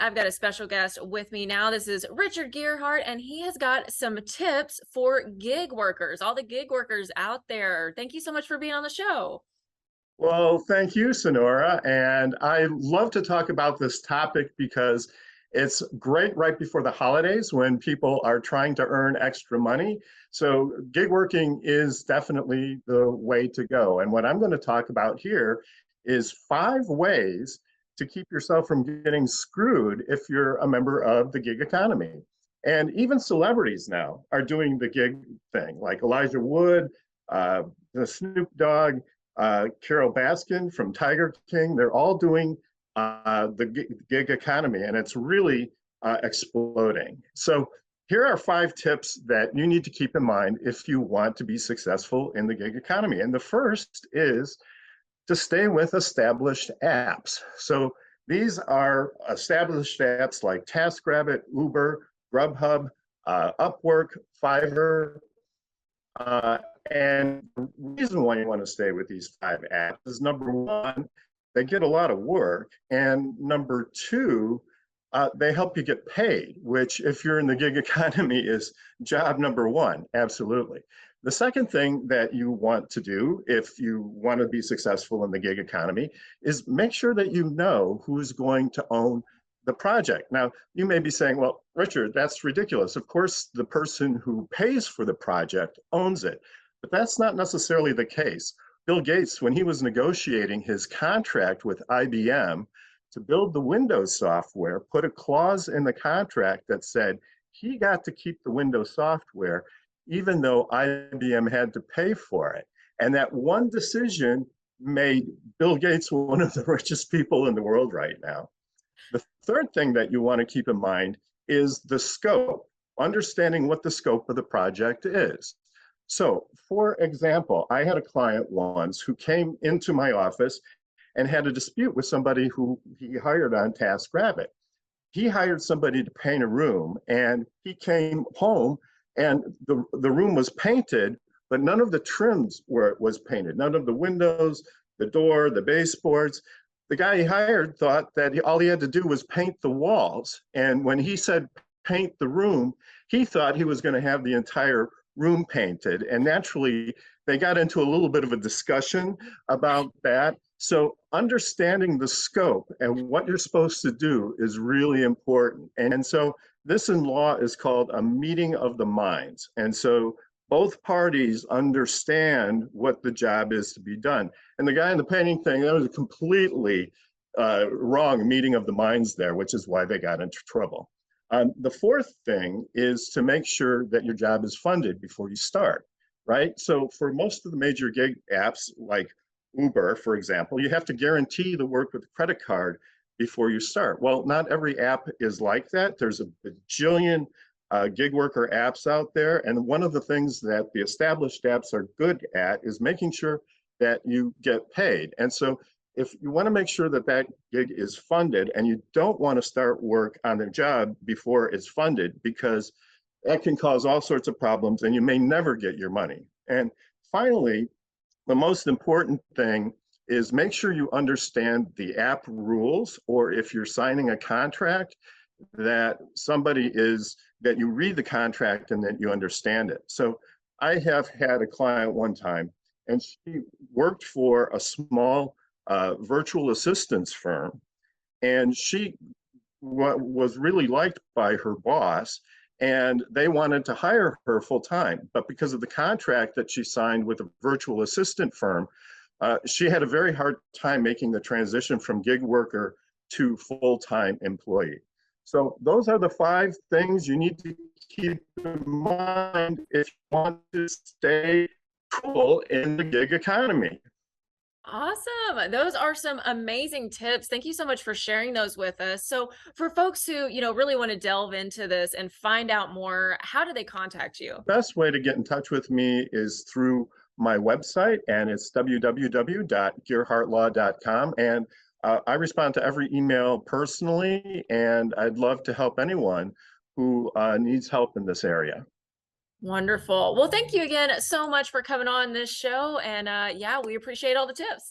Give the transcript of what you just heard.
I've got a special guest with me now. This is Richard Gearhart, and he has got some tips for gig workers, all the gig workers out there. Thank you so much for being on the show. Well, thank you, Sonora. And I love to talk about this topic because it's great right before the holidays when people are trying to earn extra money. So, gig working is definitely the way to go. And what I'm going to talk about here is 5 ways to keep yourself from getting screwed if you're a member of the gig economy. And even celebrities now are doing the gig thing, like Elijah Wood, the Snoop Dogg, Carol Baskin from Tiger King. They're all doing the gig economy, and it's really exploding. So here are 5 tips that you need to keep in mind if you want to be successful in the gig economy. And the first is to stay with established apps. So these are established apps like TaskRabbit, Uber, Grubhub, Upwork, Fiverr, and the reason why you want to stay with these 5 apps is number one, they get a lot of work. And number two, they help you get paid, which if you're in the gig economy is job number one, absolutely. The second thing that you want to do if you want to be successful in the gig economy is make sure that you know who's going to own the project. Now, you may be saying, well, Richard, that's ridiculous. Of course, the person who pays for the project owns it, but that's not necessarily the case. Bill Gates, when he was negotiating his contract with IBM to build the Windows software, put a clause in the contract that said he got to keep the Windows software, even though IBM had to pay for it. And that one decision made Bill Gates one of the richest people in the world right now. The third thing that you want to keep in mind is the scope, understanding what the scope of the project is. So, for example, I had a client once who came into my office and had a dispute with somebody who he hired on TaskRabbit. He hired somebody to paint a room, and he came home and the room was painted, but none of the trims was painted, none of the windows, the door, the baseboards. The guy he hired thought that all he had to do was paint the walls. And when he said paint the room, he thought he was going to have the entire room painted. And naturally, they got into a little bit of a discussion about that. So understanding the scope and what you're supposed to do is really important. And so this in law is called a meeting of the minds. And so both parties understand what the job is to be done. And the guy in the painting thing, that was a completely wrong meeting of the minds there, which is why they got into trouble. The fourth thing is to make sure that your job is funded before you start, right? So for most of the major gig apps like Uber, for example, you have to guarantee the work with a credit card before you start. Well, not every app is like that. There's a bajillion gig worker apps out there. And one of the things that the established apps are good at is making sure that you get paid. And so if you want to make sure that that gig is funded and you don't want to start work on the job before it's funded, because that can cause all sorts of problems and you may never get your money. And finally, the most important thing is make sure you understand the app rules, or if you're signing a contract, that that you read the contract and that you understand it. So I have had a client one time, and she worked for a small virtual assistance firm, and she was really liked by her boss, and they wanted to hire her full time. But because of the contract that she signed with a virtual assistant firm, she had a very hard time making the transition from gig worker to full-time employee. So those are the 5 things you need to keep in mind if you want to stay cool in the gig economy. Awesome. Those are some amazing tips. Thank you so much for sharing those with us. So, for folks who, really want to delve into this and find out more, how do they contact you? Best way to get in touch with me is through my website, and it's www.gearhartlaw.com. And I respond to every email personally, and I'd love to help anyone who needs help in this area. Wonderful. Well, thank you again so much for coming on this show. And yeah, we appreciate all the tips.